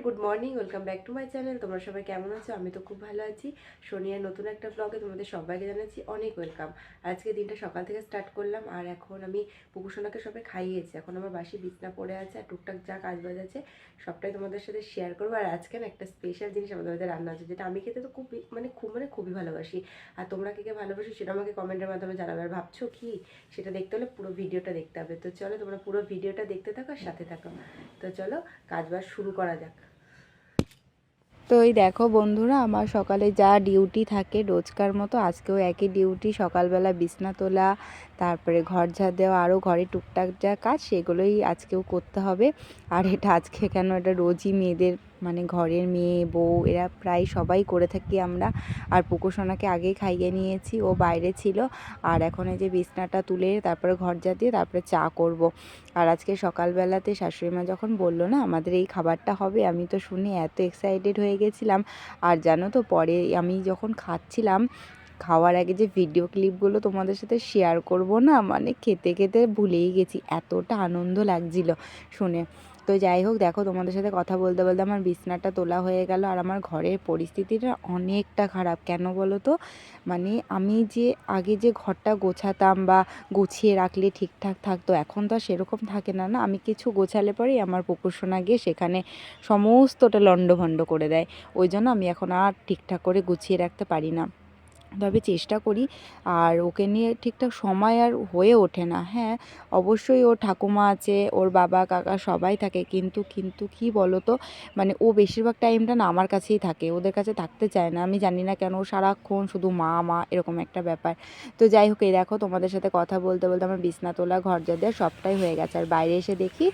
Good morning, welcome back to my channel. তোমরা সবাই কেমন আছো? আমি তো খুব ভালো আছি। সোনিয়ার নতুন একটা ব্লগে তোমাদের সবাইকে জানাচ্ছি অনেক ওয়েলকাম। আজকে দিনটা সকাল থেকে স্টার্ট করলাম, আর এখন আমি পুকুসোনাকে সবাই খাইয়েছি। এখন আমার বাসি বিছনা পড়ে আছে, আর টুকটাক যা কাজ বাজ আছে সবটাই তোমাদের সাথে শেয়ার করবো। আর আজকে না একটা স্পেশাল জিনিস আমাদের বাড়িতে রান্না আছে, যেটা আমি খেতে তো খুবই ভালোবাসি। আর তোমরা কে কে ভালোবাসো সেটা আমাকে কমেন্টের মাধ্যমে জানাবে। আর ভাবছো কি, সেটা দেখতে হলে পুরো ভিডিওটা দেখতে হবে। তো চলো তোমরা পুরো ভিডিওটা দেখতে থাকো আর সাথে থাকো। তো চলো কাজ বাজ শুরু করা যাক। তো এই দেখো বন্ধুরা, আমার সকালে যা ডিউটি থাকে রোজকার মতো আজকেও একই ডিউটি। সকালবেলা বিছনা তোলা, তারপরে ঘর ঝাড় দেওয়া, আরও ঘরে টুকটাক যা কাজ সেগুলোই আজকেও করতে হবে। আর এটা আজকে কেন, এটা রোজই মেয়েদের, মানে ঘরের মেয়ে বউ এরা প্রায় সবাই করে থাকি আমরা। আর পুকুসোনাকে আগেই খাইয়ে নিয়েছি, ও বাইরে ছিল। আর এখন এই যে বিছনাটা তুলে তারপরে ঘর ঝাড় দিয়ে তারপরে চা করব। আর আজকে সকালবেলাতে শাশুড়িমা যখন বললো না আমাদের এই খাবারটা হবে, আমি তো শুনে এত এক্সাইটেড হয়ে গেছিলাম। আর জানো তো, পরে আমি যখন খাচ্ছিলাম, খাওয়ার আগে যে ভিডিও ক্লিপগুলো তোমাদের সাথে শেয়ার করব না, মানে খেতে খেতে ভুলেই গেছি, এতটা আনন্দ লাগছিল শুনে। তো যাই হোক, দেখো তোমাদের সাথে কথা বলতে বলতে আমার বিছনাটা তোলা হয়ে গেল। আর আমার ঘরের পরিস্থিতিটা অনেকটা খারাপ, কেন বলো তো? মানে আমি যে আগে যে ঘরটা গোছাতাম বা গুছিয়ে রাখলে ঠিকঠাক থাকতো, এখন তো আর সেরকম থাকে না। আমি কিছু গোছালে পরেই আমার পুকুরসোনা গিয়ে সেখানে সমস্তটা লণ্ডভণ্ড করে দেয়। ওই জন্য আমি এখন আর ঠিকঠাক করে গুছিয়ে রাখতে পারি না, তবে চেষ্টা করি। আর ওকে নিয়ে ঠিকঠাক সময় আর হয়ে ওঠে না। হ্যাঁ, অবশ্যই ওর ঠাকুমা আছে, ওর বাবা কাকা সবাই থাকে, কিন্তু কিন্তু কী বলো তো, মানে ও বেশিরভাগ টাইমটা না আমার কাছেই থাকে, ওদের কাছে থাকতে চায় না। আমি জানি না কেন, সারাক্ষণ শুধু মা মা এরকম একটা ব্যাপার। তো যাই হোক, এই দেখো তোমাদের সাথে কথা বলতে বলতে আমার বিছনা তোলা, ঘর ঝাড় দেওয়া সবটাই হয়ে গেছে। আর বাইরে এসে দেখি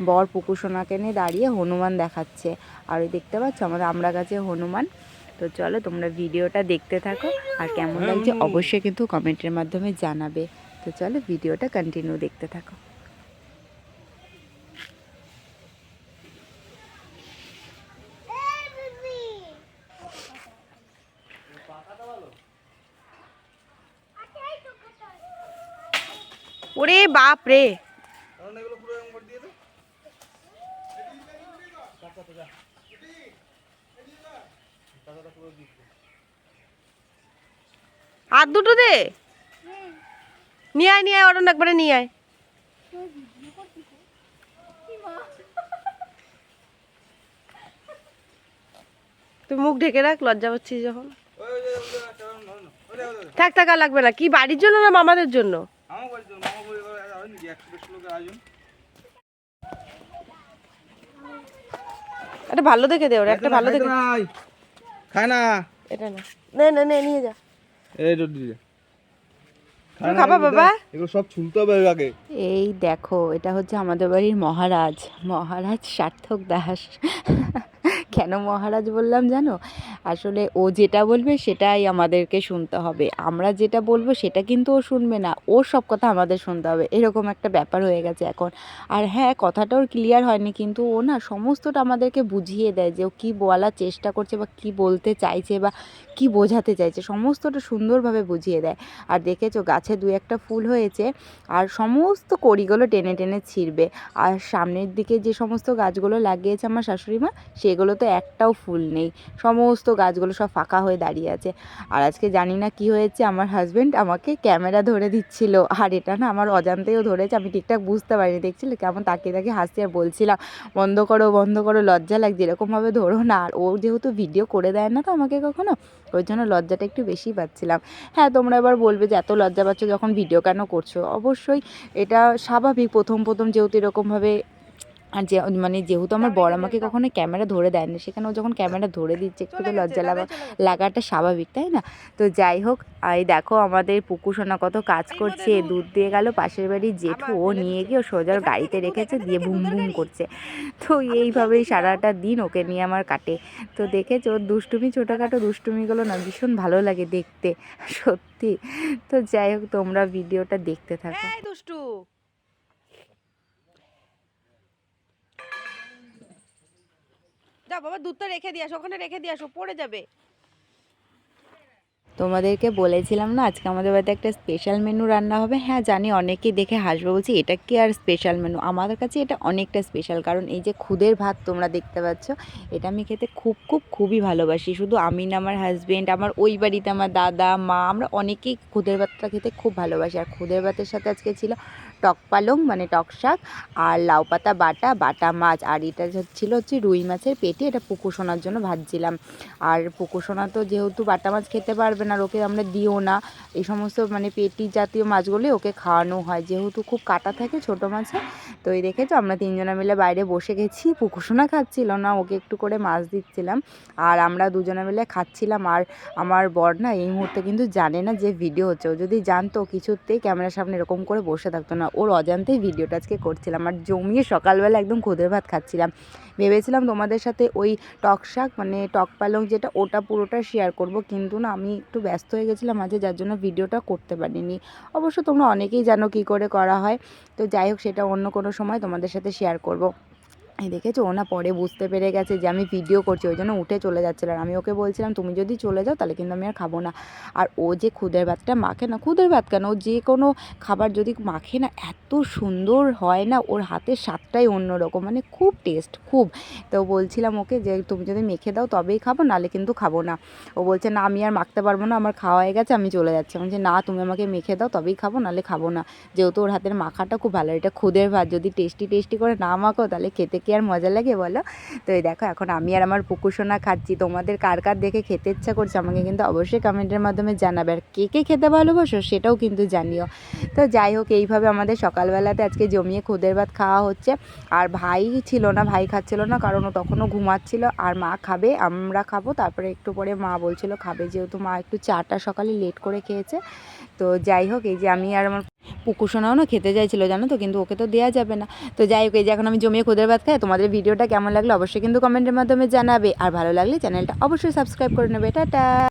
বর পুকুরসোনাকে নিয়ে দাঁড়িয়ে হনুমান দেখাচ্ছে। আর ওই দেখতে পাচ্ছ আমাদের আমড়া গাছে হনুমান। তো চলো তোমরা ভিডিওটা দেখতে থাকো, আর কেমন লাগছে অবশ্যই কিন্তু কমেন্টের মাধ্যমে জানাবে। তো চলো ভিডিওটা কন্টিনিউ দেখতে থাকো। ওরে বাপ রে! আর দুটো দে, নিয়ে আয় নিয়ে আয়, অরণ একবারে নিয়ে আয়। তুই মুখ ঢেকে রাখ, লজ্জা পাচ্ছিস যখন। থাক থাক, আর লাগবে না। কি বাড়ির জন্য না মামাদের জন্য? একটা ভালো দেখে দে, ওরা একটা ভালো দেখে। খায় না, এটা না, নে নে নে, নিয়ে যা। এই দিয়ে তুমি খাবা বাবা? এগুলো সব ছুলতে হবে আগে। এই দেখো, এটা হচ্ছে আমাদের বাড়ির মহারাজ, মহারাজ সার্থক দাস। কেন মহারাজ বললাম জানো? আসলে ও যেটা বলবে সেটাই আমাদেরকে শুনতে হবে, আমরা যেটা বলবো সেটা কিন্তু ও শুনবে না, ওর সব কথা আমাদের শুনতে হবে, এরকম একটা ব্যাপার হয়ে গেছে এখন। আর হ্যাঁ, কথাটা ওর ক্লিয়ার হয়নি, কিন্তু ও না সমস্তটা আমাদেরকে বুঝিয়ে দেয় যে ও কী বলার চেষ্টা করছে বা কী বলতে চাইছে বা কী বোঝাতে চাইছে, সমস্তটা সুন্দরভাবে বুঝিয়ে দেয়। আর দেখেছো গাছে দু একটা ফুল হয়েছে, আর সমস্ত কড়িগুলো টেনে টেনে ছিঁড়বে। আর সামনের দিকে যে সমস্ত গাছগুলো লাগিয়েছে আমার শাশুড়িমা, সেগুলো তো একটাও ফুল নেই, সমস্ত গাছগুলো সব ফাঁকা হয়ে দাঁড়িয়ে আছে। আর আজকে জানি না কি হয়েছে, আমার হাজব্যান্ড আমাকে ক্যামেরা ধরে দিচ্ছিল, আর এটা না আমার অজান্তেও ধরেছে, আমি ঠিকঠাক বুঝতে পারিনি। দেখছিলে কেমন তাকিয়ে তাকিয়ে হাসছি, আর বলছিলাম বন্ধ করো বন্ধ করো, লজ্জা লাগছে, এরকমভাবে ধরো না। আর ও যেহেতু ভিডিও করে দেয় না তো আমাকে কখনো, ওই জন্য লজ্জাটা একটু বেশিই পাচ্ছিলাম। হ্যাঁ, তোমরা এবার বলবে যে এত লজ্জা পাচ্ছ যখন ভিডিও কেন করছো? অবশ্যই এটা স্বাভাবিক, প্রথম প্রথম যেহেতু এরকমভাবে। আর যে মানে যেহেতু আমার বর আমাকে কখনো ক্যামেরা ধরে দেয় না, সেখানে ও যখন ক্যামেরা ধরে দিচ্ছে একটু তো লজ্জা লাগাটা স্বাভাবিক, তাই না? তো যাই হোক, এই দেখো আমাদের পুকুসোনা কত কাজ করছে, দুধ দিয়ে গেল পাশের বাড়ির জেঠু, ও নিয়ে গিয়ে সোজা গাড়িতে রেখেছে, দিয়ে বুম বুম করছে। তো এইভাবেই সারাটা দিন ওকে নিয়ে আমার কাটে। তো দেখেছো ওর দুষ্টুমি, ছোটোখাটো দুষ্টুমিগুলো না ভীষণ ভালো লাগে দেখতে, সত্যি। তো যাই হোক, তোমরা ভিডিওটা দেখতে থাকো। এই দুষ্টু, যা বাবা দুধটা রেখে দিয়ে আসো, ওখানে রেখে দিয়ে আসো, পড়ে যাবে। তোমাদেরকে বলেছিলাম না আজকে আমাদের বাড়িতে একটা স্পেশাল মেনু রান্না হবে। হ্যাঁ জানি অনেকেই দেখে হাসবে, বলছি এটা কি আর স্পেশাল মেনু, আমাদের কাছে এটা অনেকটা স্পেশাল। কারণ এই যে খুদের ভাত তোমরা দেখতে পাচ্ছ, এটা আমি খেতে খুবই ভালোবাসি। শুধু আমি না, আমার হাজবেন্ড, আমার ওই বাড়িতে আমার দাদা মা, আমরা অনেকেই খুদের ভাতটা খেতে খুব ভালোবাসি। আর খুদের ভাতের সাথে আজকে ছিল টক পালং মানে টক শাক, আর লাউ পাতা বাটা মাছ, আর এটা ছিল হচ্ছে রুই মাছের পেটি, এটা পুকুসোনার জন্য ভাজছিলাম। আর পুকুসোনা তো যেহেতু বাটা মাছ খেতে পারবে না, আর ওকে আমরা দিও না এই সমস্ত মানে পেটি জাতীয় মাছগুলি ওকে খাওয়ানো হয়, যেহেতু খুব কাটা থাকে ছোটো মাছে। তো এই দেখেছো আমরা তিনজনে মিলে বাইরে বসে গেছি, পুকুসোনা খাচ্ছিল না, ওকে একটু করে মাছ দিচ্ছিলাম আর আমরা দুজনে মিলে খাচ্ছিলাম। আর আমার বর না এই মুহূর্তে কিন্তু জানে না যে ভিডিও হচ্ছে, ও যদি জানতো কিছুতেই ক্যামেরার সামনে এরকম করে বসে থাকতো না, ওর অজান্তেই ভিডিওটা আজকে করছিলাম আর জমিয়ে সকালবেলা একদম খুদের ভাত খাচ্ছিলাম। ভেবেছিলাম তোমাদের সাথে ওই টক শাক মানে টক পালং যেটা, ওটা পুরোটা শেয়ার করব, কিন্তু না আমি একটু ব্যস্ত হয়ে গেছিলাম মাঝে, যার জন্য ভিডিওটা করতে পারিনি। অবশ্য তোমরা অনেকেই জানো কী করে করা হয়, তো যাই হোক সেটা অন্য কোনো সময় তোমাদের সাথে শেয়ার করব। এই দেখেছো ও না পরে বুঝতে পেরে গেছে যে আমি ভিডিও করছি, ওই জন্য উঠে চলে যাচ্ছিল। আর আমি ওকে বলছিলাম তুমি যদি চলে যাও তাহলে কিন্তু আমি আর খাবো না। আর ও যে খুদের ভাতটা মাখে না, খুদের ভাত কেন, ও যে কোনো খাবার যদি মাখে না এত সুন্দর হয় না, ওর হাতের স্বাদটাই অন্যরকম, মানে খুব টেস্ট খুব। তো বলছিলাম ওকে যে তুমি যদি মেখে দাও তবেই খাবো, নাহলে কিন্তু খাবো না। ও বলছে না আমি আর মাখতে পারবো না, আমার খাওয়া হয়ে গেছে, আমি চলে যাচ্ছি। আমি বলছি না তুমি আমাকে মেখে দাও তবেই খাবো, নাহলে খাবো না। যেহেতু ওর হাতের মাখাটা খুব ভালো, এটা খুদের ভাত যদি টেস্টি করে না মাখো তাহলে খেতে কি আর মজা লাগে বলো। তো এই দেখো এখন আমি আর আমার পুকুসোনা খাচ্ছি। তোমাদের কার দেখে খেতে ইচ্ছা করছে আমাকে কিন্তু অবশ্যই কমেন্টের মাধ্যমে জানাবে, আর কে খেতে ভালোবাসো সেটাও কিন্তু জানিও। তো যাই হোক এইভাবে আমাদের সকালবেলাতে আজকে জমিয়ে খুদের ভাত খাওয়া হচ্ছে। আর ভাই ছিল না, ভাই খাচ্ছিল না কারণ ও তখনও ঘুমাচ্ছিল। আর মা খাবে, আমরা খাবো, তারপরে একটু পরে মা বলছিল খাবে, যেহেতু মা একটু চাটা সকালে লেট করে খেয়েছে। তো যাই হোক এই যে আমি আর আমার পুকুসোনাও না খেতে চাইছিল জানো তো, কিন্তু ওকে তো দেওয়া যাবে না। তো যাই হোক এই যে এখন আমি জমিয়ে খুদের ভাত খাই। তোমাদের ভিডিওটা কেমন লাগলো অবশ্যই কিন্তু কমেন্টের মাধ্যমে জানাবে, আর ভালো লাগলে চ্যানেলটা অবশ্যই সাবস্ক্রাইব করে নেবে। টাটা।